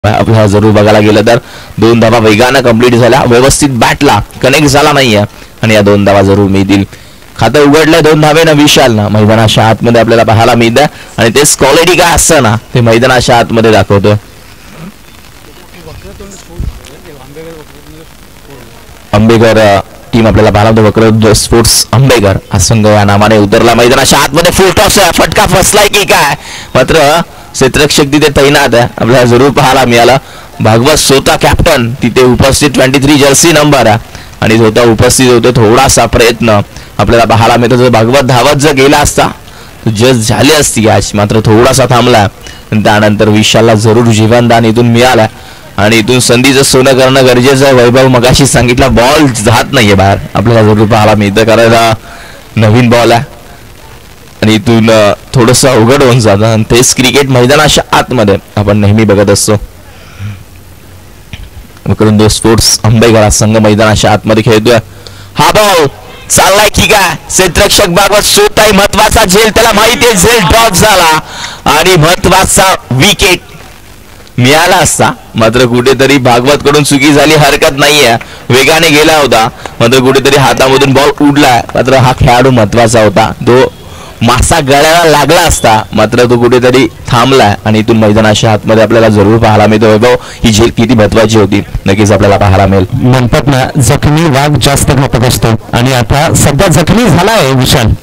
आपल्याला जरूर बघायला गेलं तर 2 धावा वेगानं कंप्लीट झाल्या, व्यवस्थित बॅटला कनेक्ट झाला नाहीये आणि या 2 धावा जरूर मिळतील. खातं उघडलंय 2 धावेनं विशालनं. मैदानाच्या आतमध्ये आपल्याला पाहायला मिळतं आणि तेच क्वालिटी काय असतं ना ते मैदानाच्या आतमध्ये दाखवतो. आंबेकर टीम आपल्याला पाहायला मिळतो. वक्रतुंड स्पोर्ट्स आंबेकर हा संघ या नावाने उतरला मैदानाच्या आतमध्ये. फुल टॉस आहे, फटका फसलाय की काय, मात्र क्षेत्ररक्षक तिथे तैनात आहे, आपल्याला जरूर पाहायला मिळाला. भागवत स्वतः कॅप्टन तिथे उपस्थित, 23 जर्सी नंबर आहे आणि स्वतः उपस्थित होतो. थोडासा प्रयत्न आपल्याला पाहायला मिळतो. जर भागवत धावत जर गेला असता तर जज झाली असती आज, मात्र थोडासा थांबला. त्यानंतर विशालला जरूर जीवनदान इथून मिळाला आणि इथून संधीचं सोनं करणं गरजेचं आहे. वैभव मगाशी सांगितला बॉल जात नाहीये बाहेर, आपल्याला जरूर पाहायला मिळतं कारण नवीन बॉल आहे आणि इथून थोडंसं अवघड होऊन जातं. आणि तेच क्रिकेट मैदानाच्या आतमध्ये आपण नेहमी बघत असतो. वक्रतुंड स्पोर्ट्स आंबेकर संघ मैदानाच्या आतमध्ये खेळतोय. हा बॉल चाललाय की काय, क्षेत्ररक्षक भागवत स्वतः महत्वाचा झेल, त्याला माहिती आहे झेल ड्रॉप झाला आणि महत्वाचा विकेट मिळाला असता, मात्र कुठेतरी भागवत कडून चुकी झाली, हरकत नाहीये. वेगाने गेला होता मात्र कुठेतरी हातामधून बॉल उडलाय. मात्र हा खेळाडू महत्वाचा होता, तो मासा गळ्याला लागला असता मात्र तो कुठेतरी थांबलाय आणि इथून मैदानाच्या आतमध्ये आपल्याला जरूर पाहायला मिळतो. वैभव ही झेल किती महत्वाची होती नक्कीच आपल्याला पाहायला मिळेल. म्हणतात ना जखमी वाघ जास्त घातक असतो आणि आता सध्या जखमी झालाय विशाल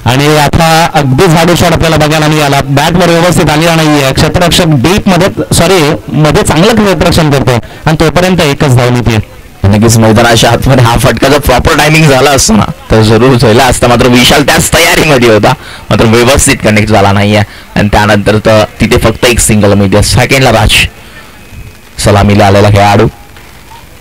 आणि आता अगदी झाडू शॉट आपल्याला बघायला मिळाला. बॅटवर व्यवस्थित आलेला नाहीये. क्षेत्ररक्षक डीप मध्ये चांगलं क्षेत्ररक्षण करतोय आणि तोपर्यंत एकच धाव निघते. नक्कीच मैदानाच्या आतमध्ये हा फटका जर प्रॉपर टायमिंग झाला असता ना तर जरूर झाला असता, मात्र विशाल त्याच तयारीमध्ये होता, मात्र व्यवस्थित कनेक्ट झाला नाहीये आणि त्यानंतर तर तिथे फक्त एक सिंगल मिळते. सेकंडला राज सलामीला आलेला खेळाडू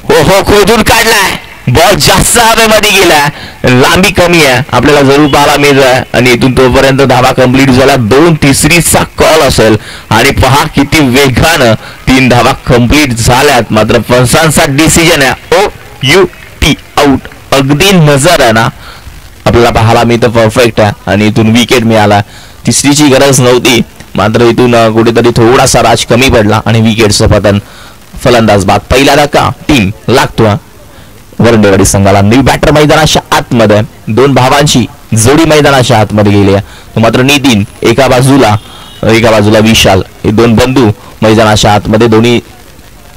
हो खोदून काढलाय, बॉल जास्त हवेमध्ये गेलाय, लांबी कमी आहे, आपल्याला जरूर पाहायला मिळतोय आणि इथून तोपर्यंत धावा कंप्लीट झाला. 2-3चा कॉल असेल आणि पहा किती वेगानं 3 धावा कंप्लीट झाल्यात. मात्र फरसांचा डिसिजन आहे OUT आउट, अगदी नजर आहे ना आपल्याला पाहायला मिळतं, परफेक्ट आहे आणि इथून विकेट मिळाला. तिसरीची गरज नव्हती, मात्र इथून कुठेतरी थोडासा राज कमी पडला आणि विकेटचं पतन. फलंदाज बाद, पहिला धक्का टीम लागतो वरंडेवाडी संघाला. न्यू बॅटर मैदानाच्या आतमध्ये 2 भावांची जोडी मैदानाच्या आतमध्ये गेली आहे, मात्र नितीन एका बाजूला विशाल, हे 2 बंधू मैदानाच्या आतमध्ये. दोन्ही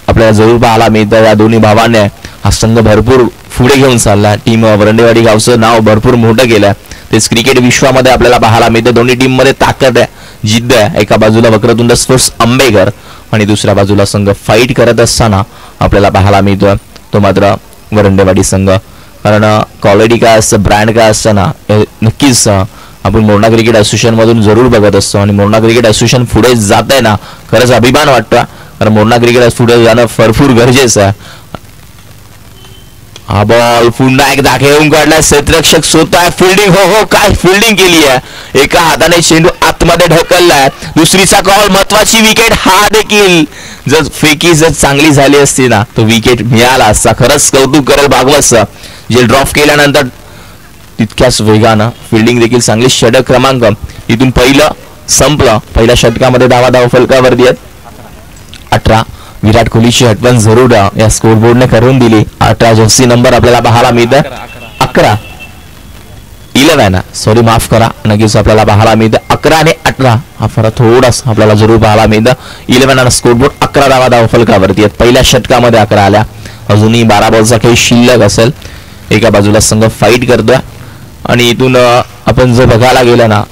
आपल्याला जरूर पाहायला मिळतं. या दोन्ही भावांनी हा संघ भरपूर पुढे घेऊन चालला. टीम वरंडेवाडी गावचं नाव भरपूर मोठं केलंय, तेच क्रिकेट विश्वामध्ये आपल्याला पाहायला मिळतं. दोन्ही टीम मध्ये ताकद आहे, जिद्द आहे. एका बाजूला वक्रतुंड स्पोर्ट्स आंबेकर आणि दुसऱ्या बाजूला संघ फाईट करत असताना आपल्याला पाहायला मिळतोय तो मात्र वरंडेवाडी संघ. कारण क्वालिटी काय असतं, ब्रँड काय असतं ना, नक्कीच आपण मोरणा क्रिकेट असोसिएशन मधून जरूर बघत असतो आणि मोरणा क्रिकेट असोसिएशन पुढे जात आहे ना, खरंच अभिमान वाटतो. कारण मोरणा क्रिकेट पुढे जाणं भरपूर गरजेचं आहे. हा बॉल पुन्हा एकदा खेळून काढलाय, क्षेत्ररक्षक स्वतः फिल्डिंग हो काय फिल्डिंग केली आहे, एका हाताने चेंडू आतमध्ये ढकललाय. दुसरीचा कॉल, महत्वाची विकेट. हा देखील जर फेकी जर चांगली झाली असती ना तो विकेट मिळाला असता. खरंच कौतुक करेल भागवतचं, जे ड्रॉप केल्यानंतर तितक्याच वेगानं फिल्डिंग देखील चांगली. षटक क्रमांक इथून पहिलं संपलं. पहिल्या षटकामध्ये धाव फलकावरती आहेत 18. विराट कोहलीची हटवण जरूर या स्कोरबोर्डने करून दिली. 18 जर्सी नंबर आपल्याला पाहायला मिळतं. 11 सॉरी माफ करा, नक्कीच आपल्याला पाहायला मिळतं 11 आणि 18 हा फरक थोडासा आपल्याला जरूर पाहायला मिळतं. 11 स्कोरबोर्ड 11 धाव फलकावरती आहेत. पहिल्या षटकामध्ये 11 आल्या, अजूनही 12 बॉलचा खेळ शिल्लक असेल. एका बाजूला संघ फाईट करतोय आणि इथून आपण जर बघायला गेलं ना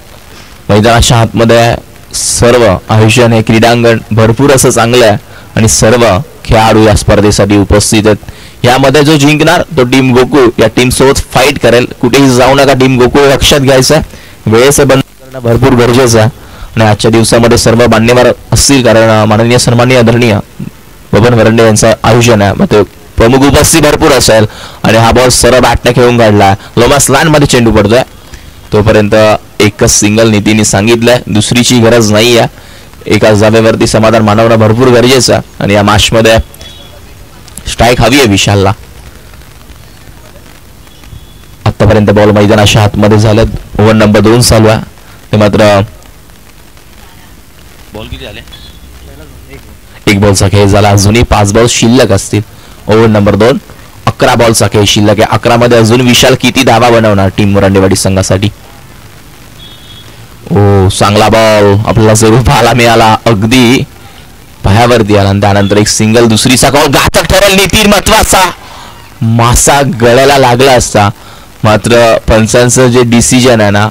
मैदानाच्या आतमध्ये सर्व आयोजन हे क्रीडांगण भरपूर असं चांगलं आहे आणि सर्व खेळाडू या स्पर्धेसाठी उपस्थित आहेत. यामध्ये जो जिंकणार तो टीम गोकुळ या टीम सोबत फाईट करेल. कुठेही जाऊ नका, टीम गोकुळ लक्षात घ्यायचं आहे. वेळेचं बंद करणं भरपूर गरजेचं आहे आणि आजच्या दिवसामध्ये सर्व मान्यवर असतील कारण माननीय सन्माननीय आदरणीय बबन वरंडे यांचं आयोजन आहे, मग ते प्रमुख उपस्थित भरपूर असेल. आणि हा बॉल सरळ बॅटने खेळून काढला, लोमास लँड मध्ये चेंडू पडतोय. तोपर्यंत एकच सिंगल नितीने सांगितलंय, दुसरीची गरज नाही आहे. एका जागेवरती समाधान मानवणं भरपूर गरजेचं आहे आणि या मॅच मध्ये स्ट्राईक हवी आहे विशालला. आतापर्यंत बॉल मैदानाच्या आतमध्ये झालेत. ओव्हर नंबर 2 चालू आहे, ते मात्र बॉल किती झाले 1 बॉलचा खेळ झाला. अजूनही 5 बॉल शिल्लक असतील. Over number 2. 11 बॉलचा खेळ शिल्लक आहे. 11 मध्ये अजून विशाल किती धावा बनवणार टीम मुरांडेवाडी संघासाठी. ओ चांगला बॉल आपल्याला जरूर पाहायला मिळाला. अगदी पायावरती आला आणि त्यानंतर एक सिंगल. दुसरीचा कॉल घातक ठरेल. नितीन महत्वाचा मासा गळ्याला लागला असता, मात्र पंचांचं जे डिसिजन आहे ना,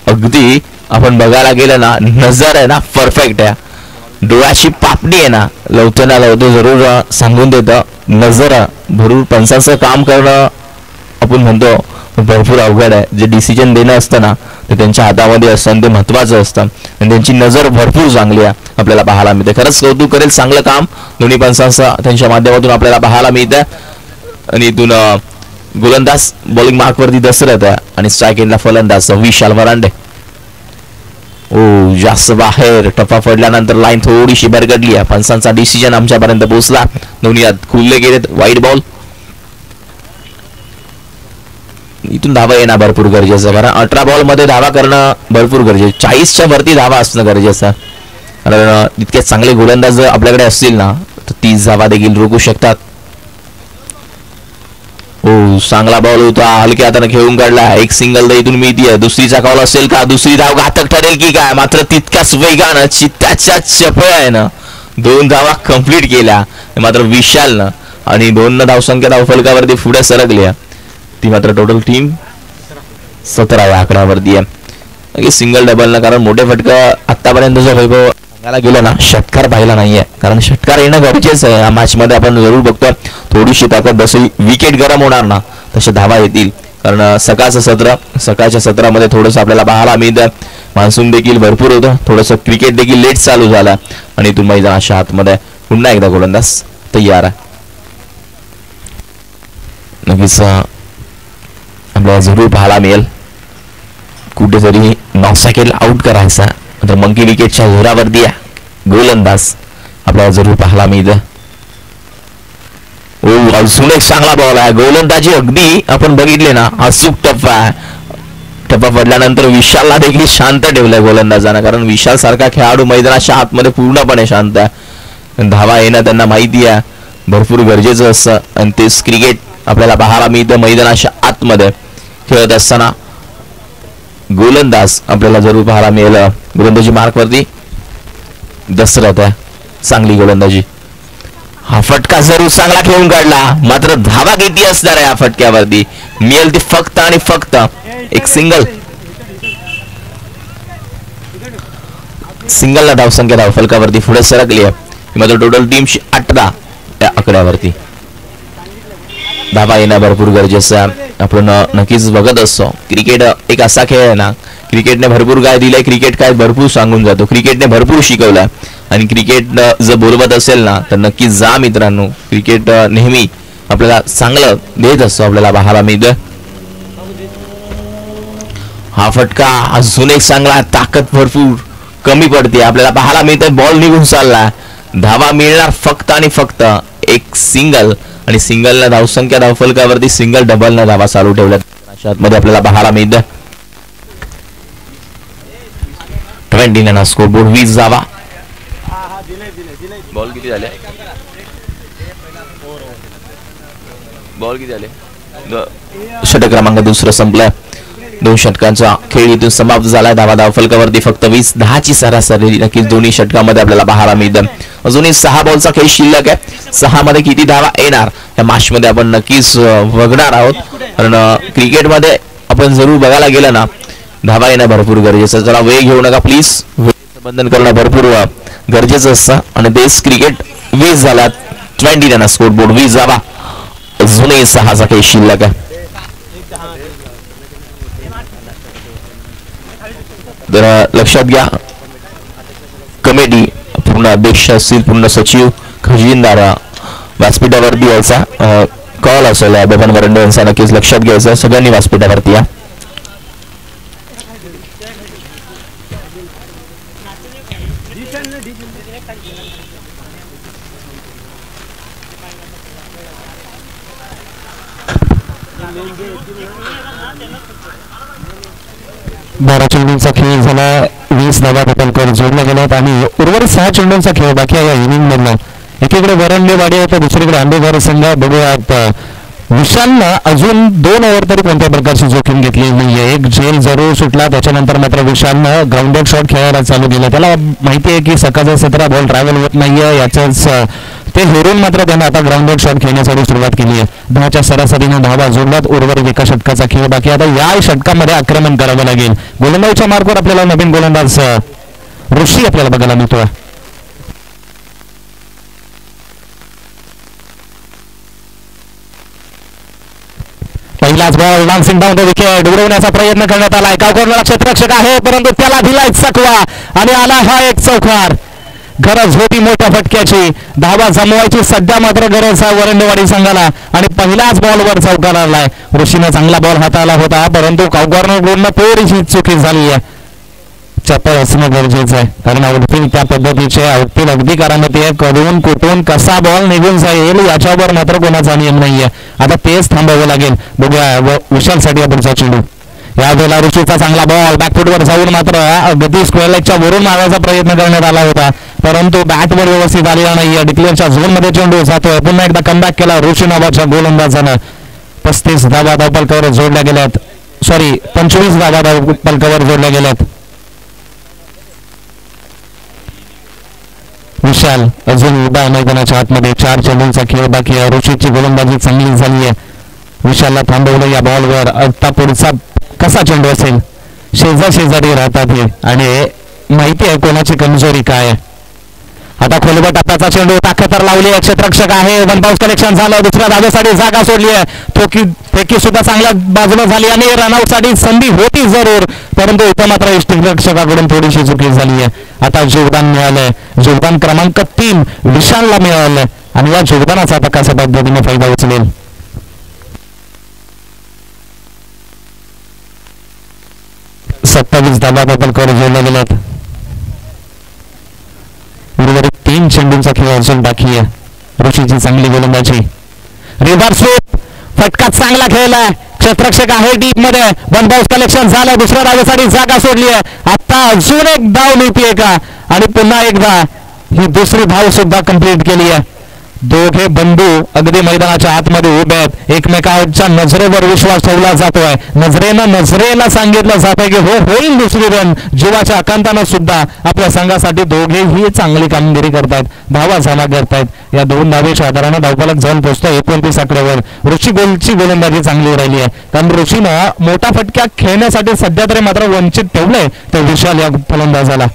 अगदी आपण बघायला गेलं ना, नजर आहे ना परफेक्ट आहे. डोळ्याची पापणी आहे ना, लवतो जरूर सांगून देतं. नजर भरूर पंचांचं काम करणं आपण म्हणतो भरपूर अवघड आहे. जे डिसिजन देणं असतं ना, ते त्यांच्या हातामध्ये असतं आणि ते महत्वाचं असतं. आणि त्यांची नजर भरपूर चांगली आहे आपल्याला पाहायला मिळते. खरंच कौतुक करेल. चांगलं काम दोन्ही पंचांचं त्यांच्या माध्यमातून आपल्याला पाहायला मिळतं. आणि इथून गोलंदाज बॉलिंग मार्कवरती दसरथ आहे आणि स्ट्राईक एंडला फलंदाज विशाल वरांडे. ओ जास्त बाहेर. टप्पा पडल्यानंतर लाईन थोडीशी भरगडली आहे. पंचांचा डिसिजन आमच्यापर्यंत पोहोचला. दोन्ही हात खुलले गेलेत. Wide ball. इथून धावा येणं भरपूर गरजेचं, कारण 18 बॉल मध्ये धावा करणं भरपूर गरजेचं. 40च्या वरती धावा असणं गरजेचं, कारण इतके चांगले गोलंदाज आपल्याकडे असतील ना, तर 30 धावा देखील रोखू शकतात. ओ चांगला बॉल होता. हलक्या हाताने खेळून काढला. एक सिंगल इथून मिळतीये. दुसरीचा कॉल असेल का? दुसरी धाव घातक ठरेल की काय? मात्र तितक्याच वेगानं चित्ताच्या चपळ्यानं 2 धावा कंप्लीट केल्या मात्र विशालनं, आणि 2 धावसंख्या धावफलकावरती पुढे सरकली. ती मात्र टोटल टीम 17व्या आकड्यावरती आहे. सिंगल डबल ना, कारण मोठे फटका आतापर्यंतचा वैभव सांगायला गेलं ना, षटकार पाहिला नाहीये, कारण षटकार येणं गरजेचं आहे. या मॅच मध्ये आपण जरूर बघतो थोडीशी ताकद, जशी विकेट गरम होणार ना तसे धावा येतील, कारण सकाळच्या सत्रामध्ये थोडंसं आपल्याला पाहायला मिळतं. मान्सून देखील भरपूर होतं. थोडंसं क्रिकेट देखील लेट चालू झाला आणि इथून मैदानाच्या आतमध्ये पुन्हा एकदा गोलंदाज तयार आहे. नक्कीच आपल्याला जरूर पाहायला मिळेल कुठेतरी नॉकसाकेल आउट करायचा, तर मंकी विकेटच्या जोरावरती गोलंदाज आपल्याला जरूर पाहायला मिळतं. अजून एक चांगला बॉल आहे. गोलंदाजी अगदी आपण बघितले ना, अचूक टप्पा आहे. टप्पा पडल्यानंतर विशालला देखील शांत ठेवलाय गोलंदाजानं, कारण विशाल सारखा खेळाडू मैदानाच्या आतमध्ये पूर्णपणे शांत आहे. धावा येणं त्यांना माहिती आहे भरपूर गरजेचं असतं, आणि तेच क्रिकेट आपल्याला पाहायला मिळतं मैदानाच्या आतमध्ये खेळत असताना. गोलंदाज आपल्याला जरूर पाहायला मिळेल. गोलंदाजी मार्कवरती दसरथ आहे. चांगली गोलंदाजी. हा फटका जरूर चांगला खेळून काढला, मात्र धावा किती असणार आहे या फटक्यावरती? मिळेल ती फक्त आणि फक्त एक सिंगल. सिंगलला धावसंख्या धावफलकावरती पुढे सरकली आहे. मात्र टोटल टीमची 18 या आकड्यावरती. धावा येणं भरपूर गरजेचं आहे. आपण नक्कीच बघत असतो क्रिकेट एक असा खेळ आहे ना, क्रिकेटने भरपूर काय दिलंय, क्रिकेट काय भरपूर सांगून जातो. क्रिकेटने भरपूर शिकवलंय, आणि क्रिकेट जर बोलवत असेल ना तर नक्कीच जा मित्रांनो. क्रिकेट नेहमी आपल्याला चांगलं देत असतो, आपल्याला पाहायला मिळतं. हा फटका अजून एक चांगला. ताकद भरपूर कमी पडते आपल्याला पाहायला मिळतं. बॉल निघून चालला. धावा मिळणार फक्त आणि फक्त एक सिंगल, आणि सिंगलला धावसंख्या धावफलकावरती सिंगल डबलनं धावा चालू ठेवल्यात मध्ये आपल्याला पाहायला मिळतं. 29 स्कोरबोर्ड 20 धावा. बॉल किती झाले? षटक क्रमांक दुसरं संपलं. 2 षटकांचा खेळ इथून समाप्त झालाय. धावा धावफलकावरती फक्त 20. 10ची सरासरी नक्कीच दोन्ही षटकामध्ये आपल्याला पाहायला मिळतं. अजूनही 6 बॉलचा खेळ शिल्लक आहे. 6 मध्ये किती धावा येणार या मॅच मध्ये आपण नक्कीच बघणार आहोत, कारण क्रिकेटमध्ये आपण जरूर बघायला गेलं ना, धावा येणं भरपूर गरजेचं. जरा वेळ घेऊ नका प्लीज. बंधन करणं भरपूर गरजेचं असतं, आणि तेच क्रिकेट 20 झाला. 29 स्कोरबोर्ड 20 धावा. अजूनही 6चा खेळ शिल्लक आहे. तर लक्षात घ्या, कमिटी पूर्ण अध्यक्ष असतील, पूर्ण सचिव, खजिनदार व्यासपीठावरती यायचा कॉल असेल बबन वरंडे यांचा नक्कीच लक्षात घ्यायचं. सगळ्यांनी व्यासपीठावरती या. बारा चेंडूंचा खेळ झाला. 20 धावा टोटल जोडल्या गेल्यात, आणि उर्वरित 6 चेंडूंचा खेळ बाकी आहे या इनिंग मधला. एकीकडे वरंडेवाडी आहे तर दुसरीकडे आंबेगाव संघ. बघूयात विशालनं अजून 2 ओव्हर तरी कोणत्या प्रकारची जोखीम घेतली नाहीये. एक झेल जरूर सुटला, त्याच्यानंतर मात्र विशालनं ग्राउंडेड शॉट खेळायला चालू केलं. त्याला माहिती आहे की सकाळचा 17 बॉल ट्रॅव्हल होत नाहीये, याचंच ते हेरून मात्र त्यानं आता ग्राउंडेड शॉट खेळण्यासाठी सुरुवात केली आहे. 10च्या सरासरीने धावा जोडल्यात. उर्वरित एका षटकाचा खेळ बाकी. आता या षटकामध्ये आक्रमण करावं लागेल. गोलंदाजीच्या मार्गावर आपल्याला नवीन गोलंदाज ऋषी आपल्याला बघायला मिळतोय. पहिलाच ball dancing down the wicket उडवण्याचा प्रयत्न करण्यात आला. गावकरला क्षेत्ररक्षक आहे परंतु त्याला दिलाय चकवा आणि आला हा एक चौकार. गरज होती मोठ्या फटक्याची, धावा जमवायची सध्या मात्र गरज आहे वरंडेवाडी संघाला आणि पहिल्याच बॉलवर चौकार आलाय. ऋषीने चांगला बॉल हाताळला होता परंतु गावकरनं थोडीशी चुकी झाली आहे. चपळ असणं गरजेचं आहे कारण आवडतील त्या पद्धतीचे आवडतील अगदी कारण ते कडून कुठून कसा बॉल निघून जाईल याच्यावर मात्र कोणाचा नियम नाहीये. आता तेच थांबावं लागेल. बघूया विशालसाठी पुढचा चेंडू. यावेळेला ऋषीचा चांगला बॉल बॅकफुटवर जाऊन मात्र अगदी स्क्वेअर लेगच्या वरून मारायचा प्रयत्न करण्यात आला होता परंतु बॅटवर व्यवस्थित आलेला नाहीये. डिक्लेअरच्या झोनमध्ये चेंडू जातोय. पुन्हा एकदा कमबॅक केला ऋषी नावाच्या गोलंदाजानं. 35 धावा धावपलकावर जोडल्या गेल्यात. 25 धावा धावपलकावर जोडल्या गेल्यात. विशाल अजून उभा मैदानाच्या आतमध्ये. 4 चेंडूंचा खेळ बाकी आहे. ऋषीची गोलंदाजी चांगली झाली आहे. विशालला थांबवलं या बॉलवर. आता पुढचा कसा चेंडू असेल शेजारी राहतात हे आणि माहिती आहे कोणाची कमजोरी काय आहे. आता खोलबट आताचा चेंडू ताकद तर लावली आहे. क्षेत्ररक्षक आहे. 1 बाउन्स कलेक्शन झालं. दुसऱ्या धावेसाठी जागा सोडली आहे. फेकी सुद्धा चांगल्या बाजूला झाली आणि रनआउट साठी संधी होती जरूर परंतु इथं मात्र क्षेत्ररक्षकाकडून थोडीशी चुकी झाली आहे. आता योगदान मिळालंय. योगदान क्रमांक 3 विशालला मिळालंय आणि या योगदानाचा आता कशा पद्धतीने फायदा उचलेल. 27 धावा धावपलकावर जोडल्या गेल्यात. उर्वरित 3 चेंडूंचा खेळ अजून बाकी आहे. ऋषीची चांगली गोलंदाजी. रिव्हर्स स्वीप फटका चांगला खेळलाय. क्षेत्ररक्षक आहे डीप मध्ये. 1 बाउन्स कलेक्शन झालं. दुसऱ्या धावेसाठी जागा सोडली आहे. आता अजून एक धाव मिळते का आणि पुन्हा एकदा ही दुसरी धाव सुद्धा कंप्लीट केली आहे. दोघे बंधू अगदी मैदानाच्या आतमध्ये उभे आहेत. एकमेकांच्या नजरेवर विश्वास ठेवला जातोय. नजरेला सांगितलं जातंय की हो होईल दुसरी रन. जीवाच्या आकांतानं सुद्धा आपल्या संघासाठी दोघेही चांगली कामगिरी करतायत. धावा जमा करतायत. या 2 धावेच्या आधारानं धावफलक जाऊन पोहोचतोय 29 आकड्यावर. ऋषी गोलची गोलंदाजी चांगली राहिली आहे कारण ऋषीनं मोठा फटक्या खेळण्यासाठी सध्या तरी मात्र वंचित ठेवलंय तर विशाल या फलंदाजाला.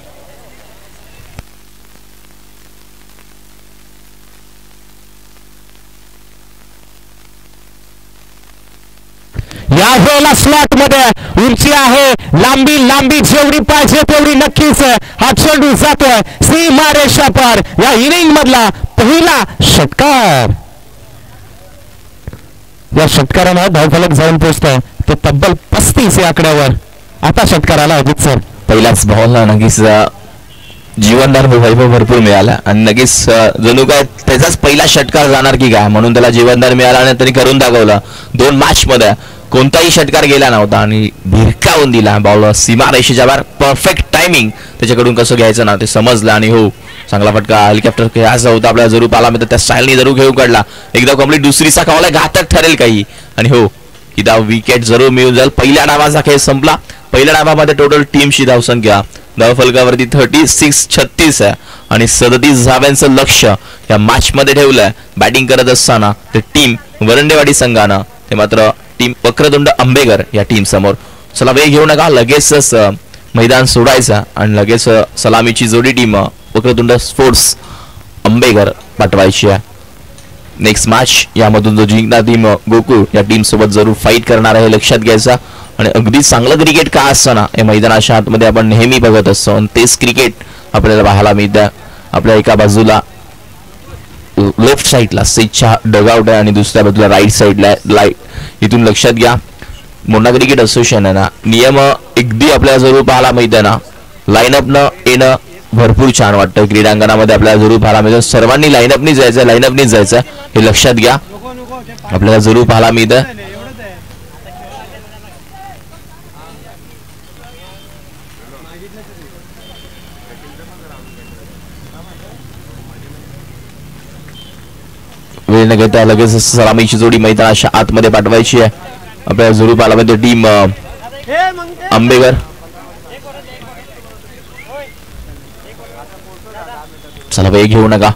या वेळेला स्लॉट मध्ये उंची आहे. लांबी जेवढी पाहिजे तेवढी नक्कीच हा चेंडू जातोय सीमा रेषा पार. या इनिंग मधला पहिला षटकार. या षटकारानं धावफलक जाऊन पोहोचतोय ते तब्बल 35 या आकड्यावर. आता षटकाराला अजित सर पहिल्याच बॉलला नक्कीच जीवनदार वैभव भरपूर मिळाला आणि नक्कीच जणू काय त्याचाच पहिला षटकार जाणार की काय म्हणून त्याला जीवनदार मिळाला आणि त्यांनी करून दाखवलं. 2 मॅच मध्ये कोणताही षटकार गेला नव्हता आणि भिरकावून दिला बॉल सीमा रेषेच्या बाहेर. परफेक्ट टायमिंग त्याच्याकडून कसं घ्यायचं ना ते समजलं आणि हो चांगला फटका. हेलिकॉप्टर खेळायचा होता आपल्याला जरूर पाला मिळतं त्या स्टाईलनी जरूर घेऊन काढला. एकदा कम्प्लीट दुसरीचा कॉल घातक ठरेल काही आणि हो की विकेट जरूर मिळून जाईल. पहिल्या डावाचा खेळ संपला. पहिल्या डावामध्ये टोटल टीमची धावसंख्या धावफलकावरती 36 आहे आणि 37 धाव्यांचं लक्ष या मॅच मध्ये ठेवलंय. बॅटिंग करत असताना ते टीम वरंडेवाडी संघानं ते मात्र टीम वक्रतुंड आंबेगर या टीम समोर. चला वेळ घेऊ नका लगेचच मैदान सोडायचं आणि लगेच सलामीची जोडी टीम वक्रतुंड स्पोर्ट्स आंबेगर पाठवायची आहे. नेक्स्ट मॅच यामधून जो जिंकणार टीम गोकुळ या टीम सोबत जरूर फाईट करणार आहे लक्षात घ्यायचा. आणि अगदी चांगलं क्रिकेट का असताना या मैदानाच्या आतमध्ये आपण नेहमी बघत असतो आणि तेच क्रिकेट आपल्याला पाहायला मिळतं. आपल्या एका बाजूला लेफ्ट साईडला स्टेजच्या डगआउट आहे आणि दुसऱ्या बाजूला राईट साईडला लाईट. इथून लक्षात घ्या मोंढा क्रिकेट असोसिएशन आहे ना नियम अगदी आपल्याला जरूर पाहायला मिळतं ना. लाईनअपनं येणं भरपूर छान वाटतं क्रीडांगणामध्ये आपल्याला जरूर पाहायला मिळतं. सर्वांनी लाईनअपनीच जायचं हे लक्षात घ्या. आपल्याला जरूर पाहायला मिळतं. वेळ न घेता लगेच सलामीची जोडी मैदानाच्या आतमध्ये पाठवायची आहे आपल्या जरूर पालामध्ये टीम आंबेकर. चला वेळ घेऊ नका.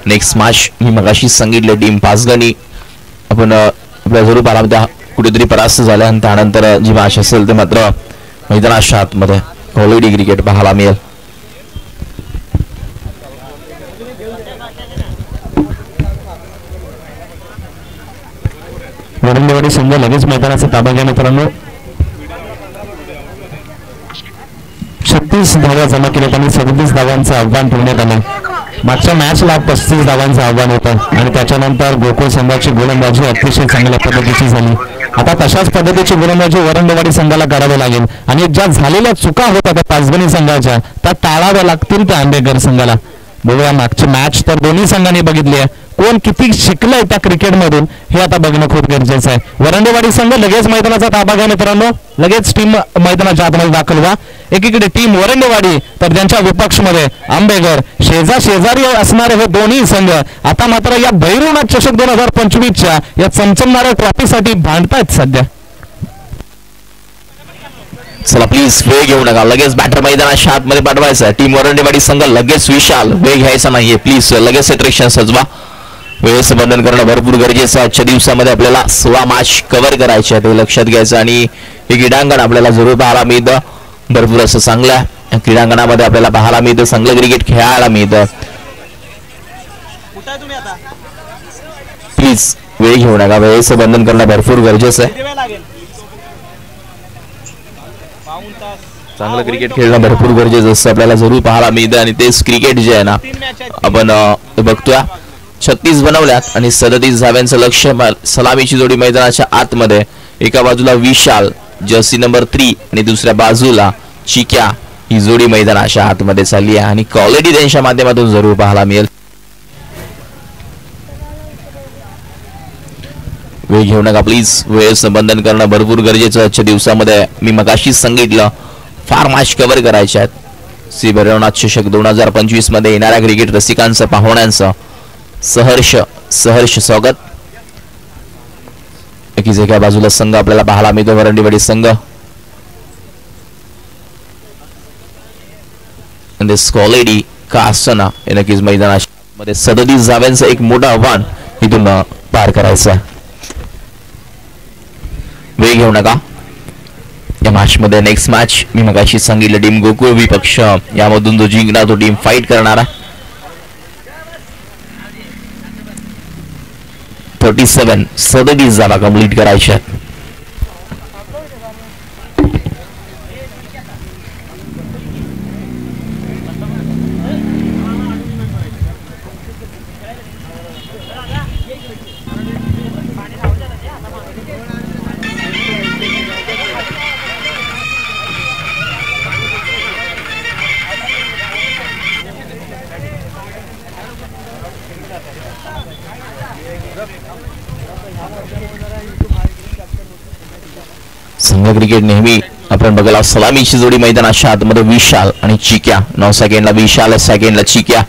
नेक्स्ट मॅच मी मगाशी सांगितलं टीम पाचगणी आपण आपल्या जरूर पालामध्ये कुठेतरी परास्त झाल्या आणि त्यानंतर जी मॅच असेल ते मात्र मैदानाच्या आतमध्ये क्वालिटी क्रिकेट पाहायला मिळेल. वडंडेवाडी संघ लगेच मैदानाचा ताबा घ्या मित्रांनो. 36 धावा जमा केल्यात आणि 37 धावांचं आव्हान ठेवण्यात आलं. मागच्या मॅचला 35 धावांचं आव्हान होतं आणि त्याच्यानंतर गोकुळ संघाची गोलंदाजी अतिशय चांगल्या पद्धतीची झाली. आता तशाच पद्धतीची गोलंदाजी वरंडेवाडी संघाला करावी लागेल आणि ज्या झालेल्या चुका होत्या त्या पाचगणी संघाच्या त्या टाळाव्या लागतील त्या आंबेकर संघाला. बघूया मागची मॅच तर दोन्ही संघांनी बघितली आहे. कोण किती शिकलंय त्या क्रिकेटमधून हे आता बघणं खूप गरजेचं आहे. वरंडेवाडी संघ लगेच मैदानाचा ताबा घ्या मित्रांनो. लगेच टीम मैदानाच्या आतमध्ये दाखल व्हा. एकीकडे टीम वरंडेवाडी तर त्यांच्या विपक्षमध्ये आंबेकर. शेजारी असणारे हे दोन्ही संघ आता मात्र या भैरवनाथ चषक 2025च्या या चमचमणाऱ्या ट्रॉफीसाठी भांडतायत सध्या. चला प्लीज वेळ घेऊ नका. लगेच बॅटर मैदानाच्या आतमध्ये पाठवायचं. टीम वरंडेवाडी संघ लगेच विशाल. वेळ घ्यायचा नाहीये प्लीज. लगेच सेट्रेक्शन सजवा. वेळेचं बंधन करणं भरपूर गरजेचं आहे. आजच्या दिवसामध्ये आपल्याला 16 मॅच कव्हर करायचे आहे ते लक्षात घ्यायचं आणि हे क्रीडांगण आपल्याला जरूर पाहायला मिळतं. भरपूर असं चांगलं क्रीडांगणामध्ये आपल्याला पाहायला मिळतं. चांगलं क्रिकेट खेळायला मिळतं. प्लीज वेळ घेऊ नका. वेळेचं बंधन करणं भरपूर गरजेचं आहे. चांगलं क्रिकेट खेळणं भरपूर गरजेचं असतं आपल्याला जरूर पाहायला मिळतं आणि तेच क्रिकेट जे आहे ना आपण बघतोय. 36 बनवल्यात आणि 37 धाव्यांचं लक्ष. सलामीची जोडी मैदानाच्या आतमध्ये. एका बाजूला विशाल जर्सी नंबर 3 आणि दुसऱ्या बाजूला चिक्या ही जोडी मैदानाच्या आतमध्ये चालली आहे आणि क्वालिटी त्यांच्या माध्यमातून जरूर पाहायला मिळेल. वेळ घेऊ नका प्लीज. वेळेचं बंधन करणं भरपूर गरजेचं. आजच्या दिवसामध्ये मी मगाशीच सांगितलं फार मॅच कव्हर करायच्या आहेत. श्री भैरवनाथ चषक 2025 मध्ये येणाऱ्या क्रिकेट रसिकांचं पाहुण्यांचं सहर्ष स्वागत. नक्कीच एका बाजूला संघ आपल्याला पाहायला मिळतो वरंडेवाडी संघ. क्वालिटी का असताना हे नक्कीच मैदानामध्ये 37 धाव्यांचं एक मोठं आव्हान इथून पार करायचं आहे. वेळ घेऊ नका. या मॅच मध्ये नेक्स्ट मॅच मी मगाशी सांगितलं टीम गोकुळ विपक्ष यामधून जो जिंकणार तो टीम फाईट करणारा. 37 जागा कंप्लीट करायच्या. संघ क्रिकेट नेहमी आपण बघायला. सलामीची जोडी मैदानाच्या आतमध्ये विशाल आणि चिक्या. 9 सेकंडला विशाल, सेकंडला चिक्या.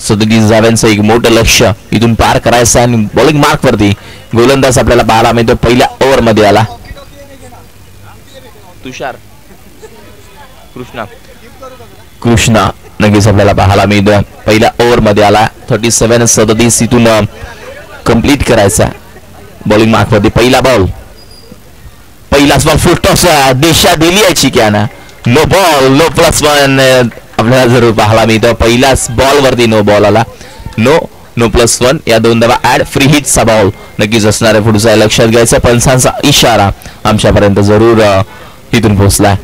37 धाव्यांचं एक मोठं लक्ष इथून पार करायचं आणि बॉलिंग मार्क वरती गोलंदाज आपल्याला पाहायला मिळतो. पहिल्या ओव्हर मध्ये आला तुषार कृष्णा नक्कीच आपल्याला पाहायला मिळतो. पहिल्या ओव्हर मध्ये आला. 37 इथून कंप्लीट करायचा. बॉलिंग मार्क वरती पहिला बॉल. पहिलाच बॉल फुल टॉस दिशा दिली आहे चिक्यानं. नो बॉल नो +1 आपल्याला जरूर पाहायला मिळतं. पहिल्याच बॉल वरती नो बॉल आला. नो +1 या 2 धावा ऍड. फ्री हिटचा बॉल नक्कीच असणार आहे. पुढचा लक्षात घ्यायचा. पंचांचा इशारा आमच्यापर्यंत जरूर इथून पोहोचलाय.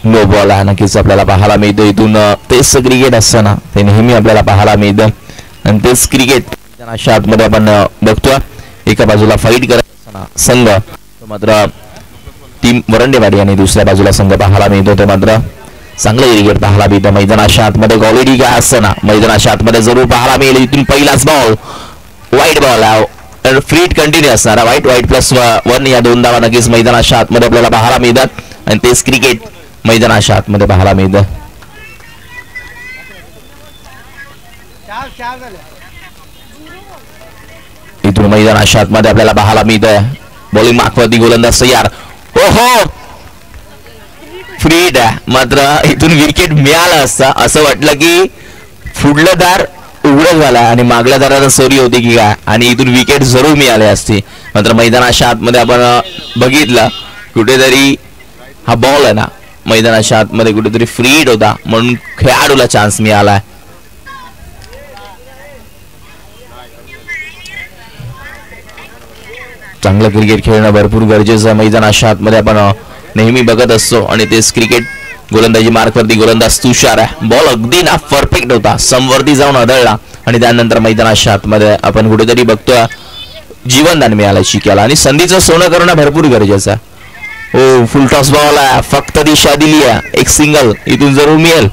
नो बॉल आहे नक्कीच आपल्याला पाहायला मिळतं. इथून तेच क्रिकेट असताना ते नेहमी आपल्याला पाहायला मिळतं आणि तेच क्रिकेट अशा आतमध्ये आपण बघतोय. एका बाजूला फाईट करत असताना संघ मात्र टीम वरंडेवाडी आणि दुसऱ्या बाजूला संघ पाहायला मिळतो ते मात्र चांगलं क्रिकेट पाहायला मिळतं. मैदानाच्या आतमध्ये क्वालिटी काय असताना मैदानाच्या आतमध्ये जरूर पाहायला मिळेल. इथून पहिलाच बॉल वाईट बॉल आहे. फ्री हिट कंटिन्यू असणार. वाईट +1 या 2 धावा नक्कीच मैदानाच्या आतमध्ये आपल्याला पाहायला मिळतात आणि तेच क्रिकेट मैदानाच्या आतमध्ये पाहायला मिळतं. इथून मैदानाच्या आतमध्ये आपल्याला पाहायला मिळत आहे बॉलिंग मार्कवरती गोलंदाज तयार. ओहो फ्रीड आहे मात्र इथून विकेट मिळालं असतं असं वाटलं की पुढलं दार उघडं झाला आणि मागल्या दाराला चोरी होती की काय आणि इथून विकेट जरूर मिळाले असते. मात्र मैदानाच्या आतमध्ये आपण बघितलं कुठेतरी हा बॉल आहे ना मैदानाच्या आतमध्ये कुठेतरी फ्रीड होता म्हणून खेळाडूला चान्स मिळालाय. चांगलं क्रिकेट खेळणं भरपूर गरजेचं आहे. मैदानाच्या आतमध्ये आपण नेहमी बघत असतो आणि तेच क्रिकेट गोलंदाजी मार्कवरती गोलंदाज तुषार आहे. बॉल अगदी ना परफेक्ट होता समवरती जाऊन आदळला आणि त्यानंतर मैदानाच्या आतमध्ये आपण कुठेतरी बघतोय जीवनदान मिळालं शिक्याला आणि संधीचं सोनं करणं भरपूर गरजेचं आहे. हो फुल टॉस बॉल आहे फक्त दिशा दिली आहे एक सिंगल इथून जरूर मिळेल.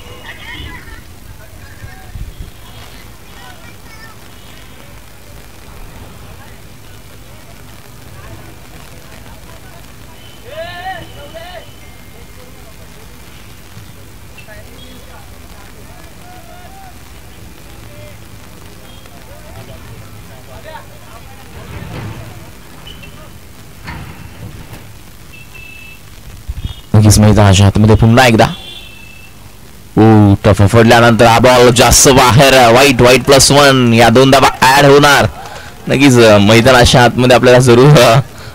मैदानाच्या हातमध्ये पुन्हा एकदा टफ फडल्यानंतर हा बॉल जास्त बाहेर वाईट +1 या 2 धावा ऍड होणार. नक्कीच मैदानाच्या आतमध्ये आपल्याला जरूर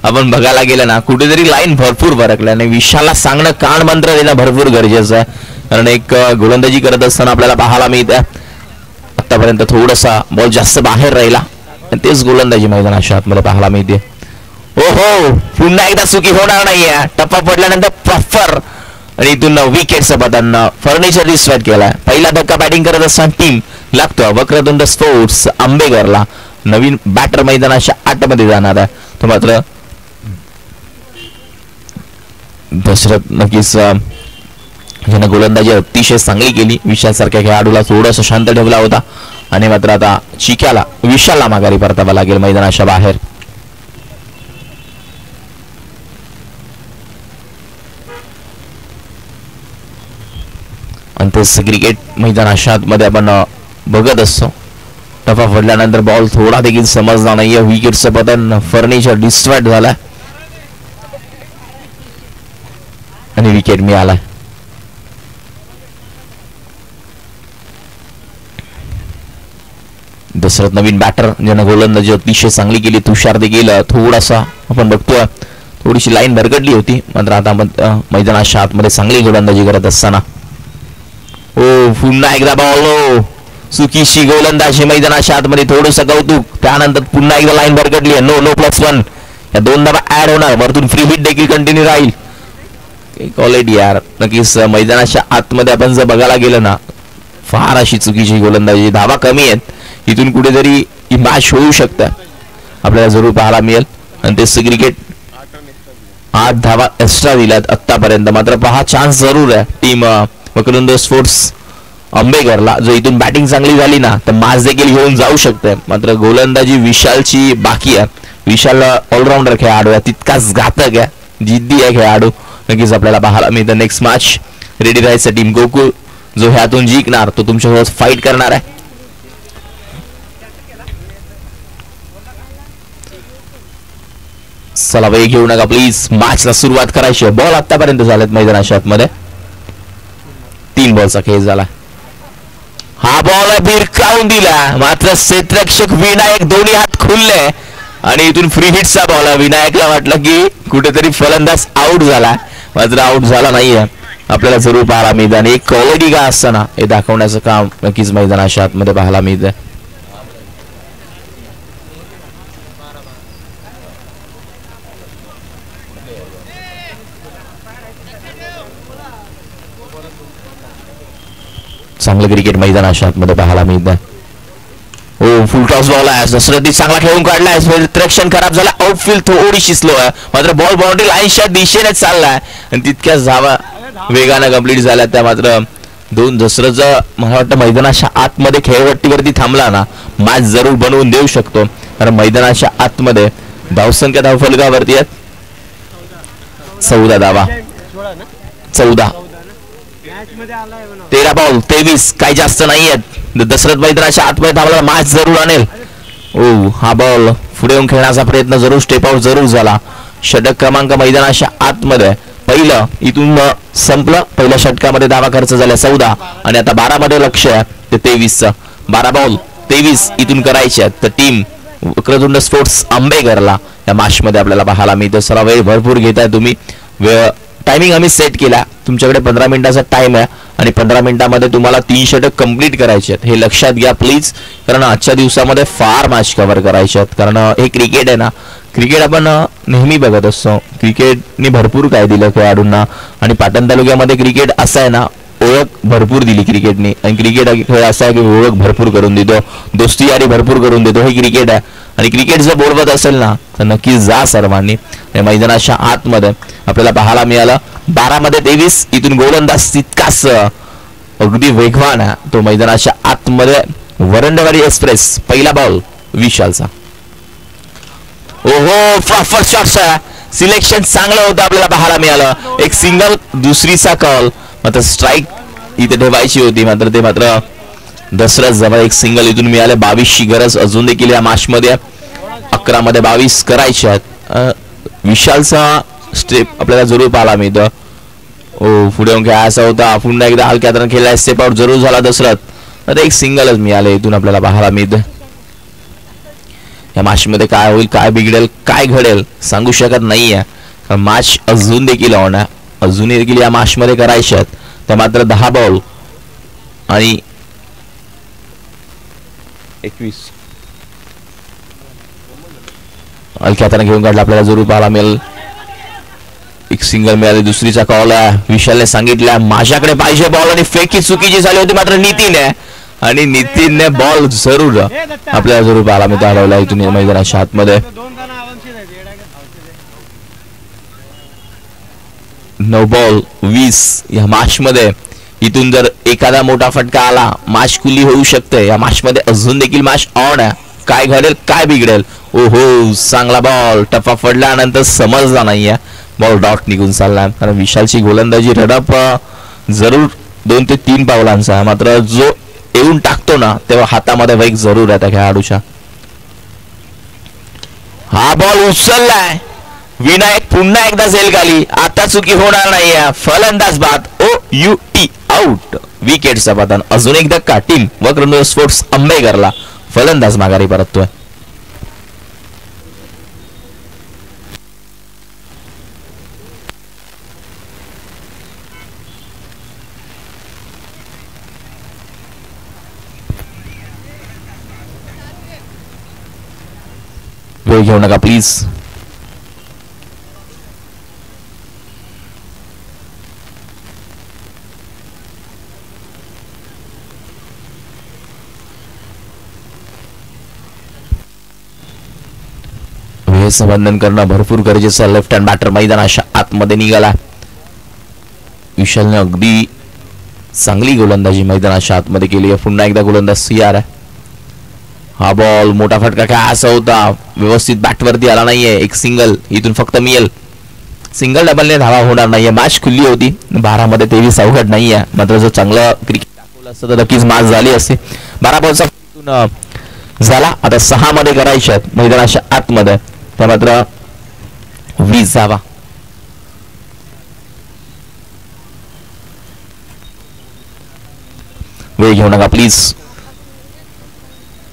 आपण बघायला गेलं ना कुठेतरी लाईन भरपूर फरकल्या आणि विशालला सांगणं कान मंत्र देणं भरपूर गरजेचं आहे कारण एक गोलंदाजी करत असताना आपल्याला पाहायला मिळत आतापर्यंत थोडासा बॉल जास्त बाहेर राहिला आणि तेच गोलंदाजी मैदानाच्या आतमध्ये पाहायला मिळते. ओहो पुन्हा एकदा चुकी होणार नाहीये टप्पा पडल्यानंतर प्रॉपर आणि इथून विकेटचं पतन फर्निचर डिस्ट्रॅक्ट केलाय. पहिला धक्का बॅटिंग करत असताना टीम लागतो वक्रतुंड स्पोर्ट्स आंबेगरला. नवीन बॅटर मैदानाच्या आतमध्ये जाणार आहे तो मात्र दशरथ नक्कीच ज्यानं गोलंदाजी अतिशय चांगली केली. विशाल सारख्या खेळाडूला थोडंसं शांत ठेवला होता आणि मात्र आता चिक्याला विशालला माघारी परतावा लागेल मैदानाच्या बाहेर. आणि तेच क्रिकेट मैदानाच्या आतमध्ये आपण बघत असतो. टफा पडल्यानंतर बॉल थोडा देखील समजला नाहीये. विकेटचं पतन फर्निचर डिस्ट्रॅक्ट झालाय आणि विकेट मिळालाय. दशरथ नवीन बॅटर ज्यानं गोलंदाजी अतिशय चांगली केली. तुषार देखील थोडासा आपण बघतोय थोडीशी लाईन भरकटली होती मात्र आता मैदानाच्या आतमध्ये चांगली गोलंदाजी करत असताना पुन्हा एकदा बॉल चुकीची गोलंदाजी मैदानाच्या आतमध्ये थोडंसं कौतुक त्यानंतर पुन्हा एकदा लाईन भरकटली आहे. नो +1 या 2 धावा ऍड होणार वरतून फ्री हिट देखील कंटिन्यू राहील. क्वालिटी यार नक्कीच मैदानाच्या आतमध्ये आपण जर बघायला गेलं ना फार अशी चुकीची गोलंदाजी धावा कमी आहेत इथून कुठेतरी ही मॅच होऊ शकते आपल्याला जरूर पाहायला मिळेल. आणि तेच क्रिकेट 8 धावा एक्स्ट्रा दिल्यात आतापर्यंत मात्र पहा चान्स जरूर आहे टीम वक्रतुंड स्पोर्ट्स आंबेगरला. जो इथून बॅटिंग चांगली झाली ना तर मॅच देखील घेऊन जाऊ शकते मात्र गोलंदाजी विशालची बाकी आहे. विशाल ऑलराऊंडर खेळाडू आहे तितकाच घातक आहे जिद्दी आहे खेळाडू. नक्कीच आपल्याला पाहायला मिळतं नेक्स्ट मॅच रेडी राहायचं टीम गोकुळ जो ह्यातून जिंकणार तो तुमच्यासोबत फाईट करणार आहे. चला वेळ घेऊ नका प्लीज मॅचला सुरुवात करायची आहे. बॉल आतापर्यंत झालेत मैदानाच्या आतमध्ये 3 बॉलचा खेळ झाला. हा बॉल भिरकावून दिला मात्र क्षेत्ररक्षक विनायक दोन्ही हात खुलले आणि इथून फ्री हिटचा बॉल विनायकला वाटलं की कुठेतरी फलंदाज आउट झाला मात्र आउट झाला नाहीये. आपल्याला जरूर पाहायला मिळतं आणि एक क्वालिटी का असताना हे दाखवण्याचं काम नक्कीच मैदानाच्या आतमध्ये पाहायला मिळतं. चांगलं क्रिकेट मैदानाच्या आतमध्ये पाहायला मिळतं. फुल टॉस बॉल आहे दशरथी चांगला खेळून काढलाय. ट्रॅक्शन खराब झाला आउटफील्ड थोडीशी स्लो आहे मात्र बॉल बाउंड्री लाईनच्या दिशेने चाललाय आणि तितक्याच धावा वेगानं कंप्लीट झाल्या. त्या मात्र 2 दशरथचं मला वाटतं मैदानाच्या आतमध्ये खेळपट्टीवरती थांबला ना मॅच जरूर बनवून देऊ शकतो कारण मैदानाच्या आतमध्ये धावसंख्या धावफलकावरती आहेत 14 धावा 14 13 बॉल 23, काही जास्त नाही आहेत. दशरथ मैदानाच्या आतमध्ये धावला मॅच जरूर आणेल. ओ हा बॉल पुढे येऊन खेळण्याचा प्रयत्न जरूर स्टेप आउट जरूर झाला. षटक क्रमांक मैदानाच्या आतमध्ये पहिलं इथून संपलं. पहिल्या षटकामध्ये धावा खर्च झाल्या 14 आणि आता 12 मध्ये लक्ष आहे ते 23चं. 12 बॉल 23 इथून करायचे आहेत. तर टीम वक्रतुंड स्पोर्ट्स आंबेकरला या मॅच मध्ये आपल्याला पाहायला मिळतं. सरा वेळ भरपूर घेताय तुम्ही. टायमिंग आम्ही सेट केला. तुमच्याकडे 15 मिनिटाचा टाइम आहे आणि 15 मिनिटांमध्ये तुम्हाला 3 षटक कंप्लीट करायचे आहेत. हे लक्षात घ्या प्लीज, कारण आजच्या दिवसामध्ये फार मॅच कव्हर करायचे आहेत. कारण हे क्रिकेट आहे ना, क्रिकेट आपण नेहमी बघत असतो. क्रिकेटने भरपूर काय दिलं खेळाडूंना आणि पाटण तालुक्यामध्ये क्रिकेट असं आहे ना, ओळख भरपूर दिली क्रिकेटने. आणि क्रिकेट खेळ असा आहे की ओळख भरपूर करून देतो, दोस्ती यारी भरपूर करून देतो. हे क्रिकेट आहे आणि क्रिकेट जर बोलवत असेल ना तर नक्कीच जा सर्वांनी. मैदानाच्या आतमध्ये आपल्याला पाहायला मिळालं 12 मध्ये 23 इथून गोलंदाज तितकाच अगदी वेगवान आहे तो मैदानाच्या आतमध्ये वरंडवाडी एक्सप्रेस. पहिला बॉल विशालचा. ओहो प्रॉपर शॉट्स आहे. सिलेक्शन चांगलं होतं आपल्याला पाहायला मिळालं. एक सिंगल दुसरीचा कॉल मात्र स्ट्राईक इथे ठेवायची होती मात्र ते मात्र दशरथ जवळ एक सिंगल इथून मिळाले. 22 ची गरज अजून देखील या मॅच मध्ये 11 मध्ये 22 करायचे आहेत. विशालचा स्टेप आपल्याला जरूर पाहायला मिळतं. ओ पुढे येऊन खेळायचा होता. पुन्हा एकदा हलक्या हाताने खेळला. स्टेप आउट जरूर झाला दशरथ. तर एक सिंगलच मिळाले इथून आपल्याला पाहायला मिळतं. या मॅच मध्ये काय होईल, काय बिघडेल, काय घडेल सांगू शकत नाहीये. कारण मॅच अजून देखील ऑन आहे. अजून देखील या मॅच मध्ये करायचे आहेत. तर मात्र 10 बॉल आणि 21 हलक्या हाताने घेऊन काढला. आपल्याला जरूर पाहायला मिळेल. एक सिंगल मिळाली. दुसरीचा कॉल आहे. विशालने सांगितलं माझ्याकडे पाहिजे बॉल आणि फेकी चुकीची झाली होती मात्र नितीनने बॉल जरूर आपल्याला जरूर पाहायला मिळतो. हलवला इथून मैदानाच्या आतमध्ये. 9 बॉल 20 या मॅच मध्ये इथून जर एखादा मोठा फटका आला मॅच खुली होऊ शकते. या मॅच मध्ये अजून देखील मॅच ऑन आहे. काय घडेल, काय बिघडेल. ओहो चांगला बॉल टप्पा पडल्यानंतर समजला नाहीये. बॉल डॉट निघून चालला. कारण विशालची गोलंदाजी रडप जरूर 2 ते 3 पावलांचा आहे मात्र जो येऊन टाकतो ना तेव्हा हातामध्ये वेग जरूर आहे त्या खेळाडूच्या. हा बॉल उचललाय. विनायक पुन्हा एकदा झेल खाली. आता चुकी होणार नाहीये. फलंदाज बाद. OUT out. विकेटचा पतन. अजून एक धक्का. टीम वक्रतुंड स्पोर्ट्स आंबेकरला फलंदाज माघारी परततोय. वेळ घेऊ नका प्लीज. संबंधन करणं भरपूर गरजेचं आहे. लेफ्ट हँड बॅटर मैदानाच्या आतमध्ये निघाला. विशालने अगदी चांगली गोलंदाजी मैदानाच्या आतमध्ये केली आहे. पुन्हा एकदा गोलंदाज तयार आहे. हा बॉल मोठा फटका काय असा होता. व्यवस्थित बॅटवरती आला नाहीये. एक सिंगल इथून फक्त मिळेल. सिंगल डबलने धावा होणार नाहीये. मॅच खुली होती. 12 मध्ये 23 अवघड नाहीये मात्र जर चांगलं क्रिकेट दाखवलं असतं तर नक्कीच मॅच झाली असती. 12 बॉलचा झाला. आता 6 मध्ये करायचे आहेत मैदानाच्या आतमध्ये. तर मात्र 20 धावा. वेळ घेऊ नका प्लीज.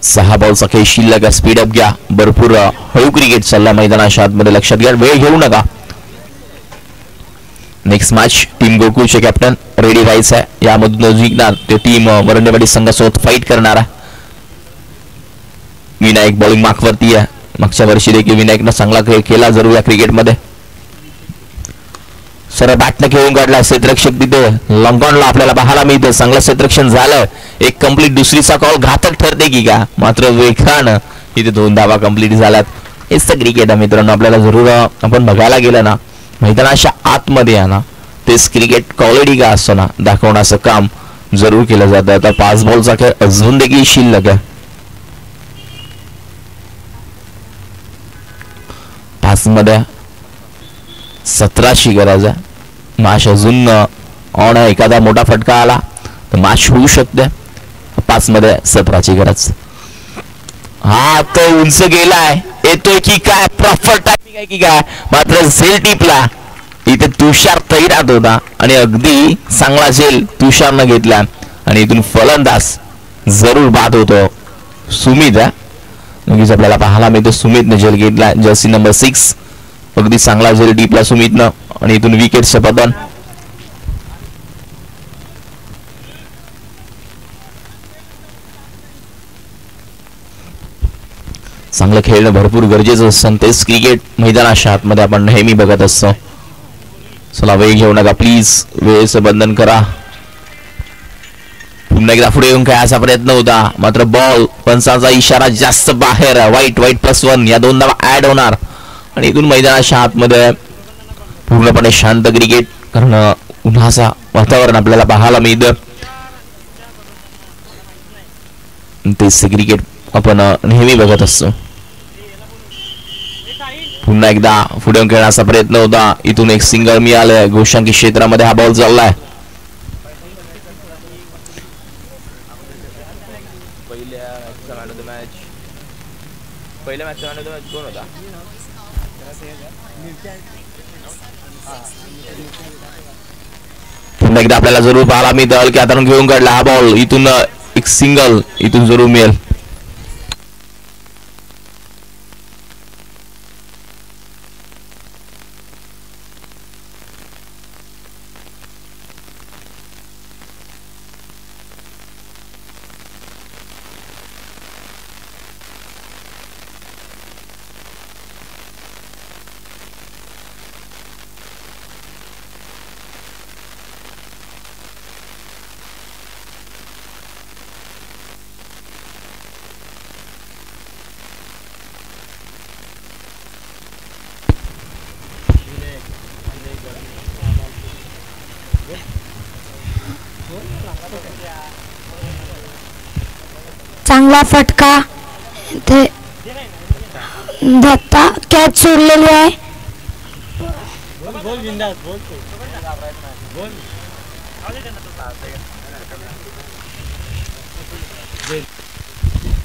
6 बॉलचा खेळ शिल्लक. स्पीडअप घ्या. भरपूर हळू क्रिकेट चालला मैदानाच्या आतमध्ये. लक्षात घ्या. वेळ घेऊ नका. नेक्स्ट मॅच टीम गोकुळचे कॅप्टन रेडी व्हायचं आहे. यामधून जिंकणार ते टीम वरंडेवाडी संघासोबत फाईट करणार आहे. विनायक बॉलिंग मार्कवरती आहे. मागच्या वर्षी देखील विनायकनं चांगला खेळ केला जरूर या क्रिकेटमध्ये. सर बॅटनं खेळून काढला. क्षेत्ररक्षक तिथे लॉंगॉनला आपल्याला पाहायला मिळतं. चांगलं क्षेत्ररक्षण झालं. एक कंप्लीट. दुसरीचा कॉल घातक ठरते की का मात्र वेगानं इथे 2 धावा कंप्लीट झाल्यात. हेच तर क्रिकेट आहे मित्रांनो. आपल्याला जरूर आपण बघायला गेलं ना मैदानाच्या आतमध्ये आहे ना तेच क्रिकेट क्वालिटी का असतो ना दाखवण्याचं काम जरूर केलं जातं. आता 5 बॉलचा खेळ अजून देखील शिल्लक आहे. 5 मध्ये 17ची गरज आहे. मॅच अजून ऑन आहे, एखादा मोठा फटका आला तर मॅच होऊ शकते 5 मध्ये 17ची गरज. हा तो उंच गेलाय, येतोय की काय, प्रॉपर टायमिंग आहे की काय, मात्र झेल टिपला. इथे तुषार तैरात होता आणि अगदी चांगला झेल तुषारनं घेतला आणि इथून फलंदाज जरूर बाद होतो सुमित. नक्कीच आपल्याला पाहायला मिळतं सुमितने झेल घेतला, जर्सी नंबर 6. अगदी चांगला झेल टिपला सुमितनं आणि इथून विकेटचं पतन. चांगलं खेळणं भरपूर गरजेचं असतं, तेच क्रिकेट मैदानाच्या आतमध्ये आपण नेहमी बघत असतो. चला वेळ घेऊ नका प्लीज, वेळेचं बंधन करा. पुन्हा एकदा पुढे येऊन खेळायचा प्रयत्न होता, मात्र बॉल पंचाचा इशारा जास्त बाहेर, वाईट +1 या 2 धावा ऍड होणार आणि इथून मैदानाच्या आतमध्ये पूर्णपणे शांत क्रिकेट, कारण उन्हाचा वातावरण आपल्याला पाहायला मिळतं. तेच क्रिकेट आपण नेहमी बघत असतो. पुन्हा एकदा पुढे खेळण्याचा प्रयत्न होता, इथून एक सिंगल मिळालंय. गोशांकी क्षेत्रामध्ये हा बॉल चाललाय. पुन्हा एकदा आपल्याला जरूर पाहायला मिळतं की आता घेऊन काढला हा बॉल, इथून एक सिंगल इथून जरूर मिळेल. चांगला फटका, ते दत्ता कॅच सोडलेली आहे.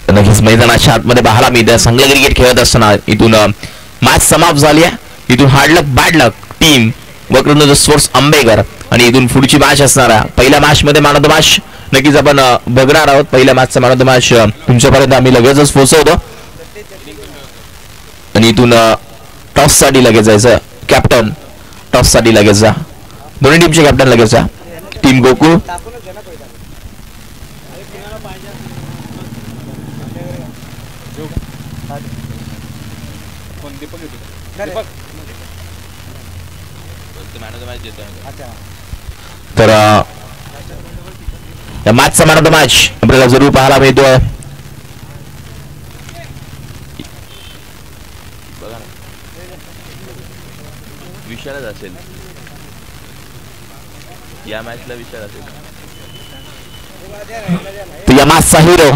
नक्कीच मैदानाच्या आतमध्ये पाहायला मिळतं चांगलं क्रिकेट खेळत असताना इथून मॅच समाप्त झाली आहे. इथून hard luck bad luck team Vakranagar sports Ambekar आणि इथून पुढची मॅच असणार आहे. पहिल्या मॅच मध्ये मॅन ऑफ द मॅच नक्कीच आपण बघणार आहोत. पहिल्या मॅचचा मॅन ऑफ द मॅच तुमच्यापर्यंत आम्ही लगेचच पोहोचवतो आणि इथून टॉस साठी लगेच जायचं. कॅप्टन टॉस साठी लगेच जा, दोन्ही टीमचे कॅप्टन लगेच जा. टीम गोकुळ तर या मॅचचा मॅन ऑफ द मॅच आपल्याला जरूर पाहायला मिळतोय. विशालच असेल या मॅचला, विशाल असेल. या मॅचचा हिरो,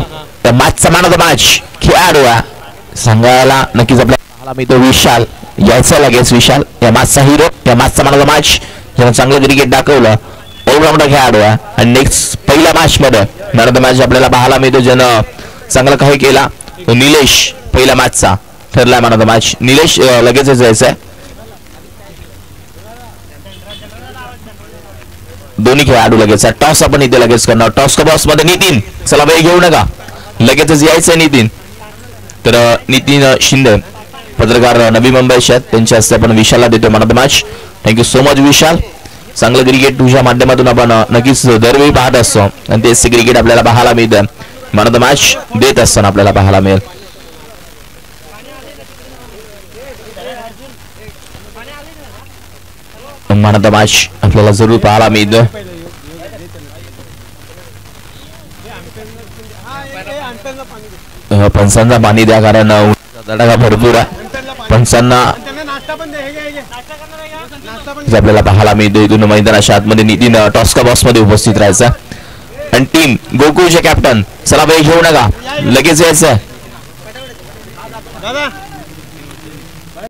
या मॅचचा मॅन ऑफ द मॅच खेळाडू सांगायला नक्कीच आपल्याला पाहायला मिळतो विशाल. यायचा लगेच विशाल या मॅचचा हिरो, या मॅचचा मॅन ऑफ द मॅच, ज्यानं चांगलं क्रिकेट दाखवलं, ऑलराऊंडर खेळाडू आहे. आणि नेक्स्ट पहिल्या मॅच मध्ये मॅन ऑफ द मॅच आपल्याला पाहायला मिळतो, ज्यानं चांगलं काही केला तो निलेश. पहिल्या मॅचचा ठरलाय man of the match. Nilesh लगेच जायचंय. दोन्ही खेळाडू लगेच टॉस आपण इथे लगेच करणार. टॉस का बॉक्स मध्ये नितीन, चला वेळ घेऊ नका, लगेचच यायचंय नितीन. तर नितीन शिंदे पत्रकार नवी मुंबईचे आहेत, त्यांच्या हस्ते आपण विशालला देतो man of the match. Thank you so much Vishal. चांगलं क्रिकेट तुझ्या माध्यमातून आपण नक्कीच दरवेळी पाहत असतो आणि तेच क्रिकेट आपल्याला पाहायला मिळतं. मॅन ऑफ द मॅच देत असताना आपल्याला पाहायला मिळेल. मॅन ऑफ द मॅच आपल्याला जरूर पाहायला मिळतं. पंचांना पाणी द्या, कारण तडाखा भरपूर आहे. पंचांना आपल्याला पाहायला मिळतो. इथून मैदानाच्या आतमध्ये नितीन टॉस्का बॉक्स मध्ये उपस्थित राहायचा आणि टीम गोकुळचे कॅप्टन, चला वेळ घेऊ नका, लगेच यायचं.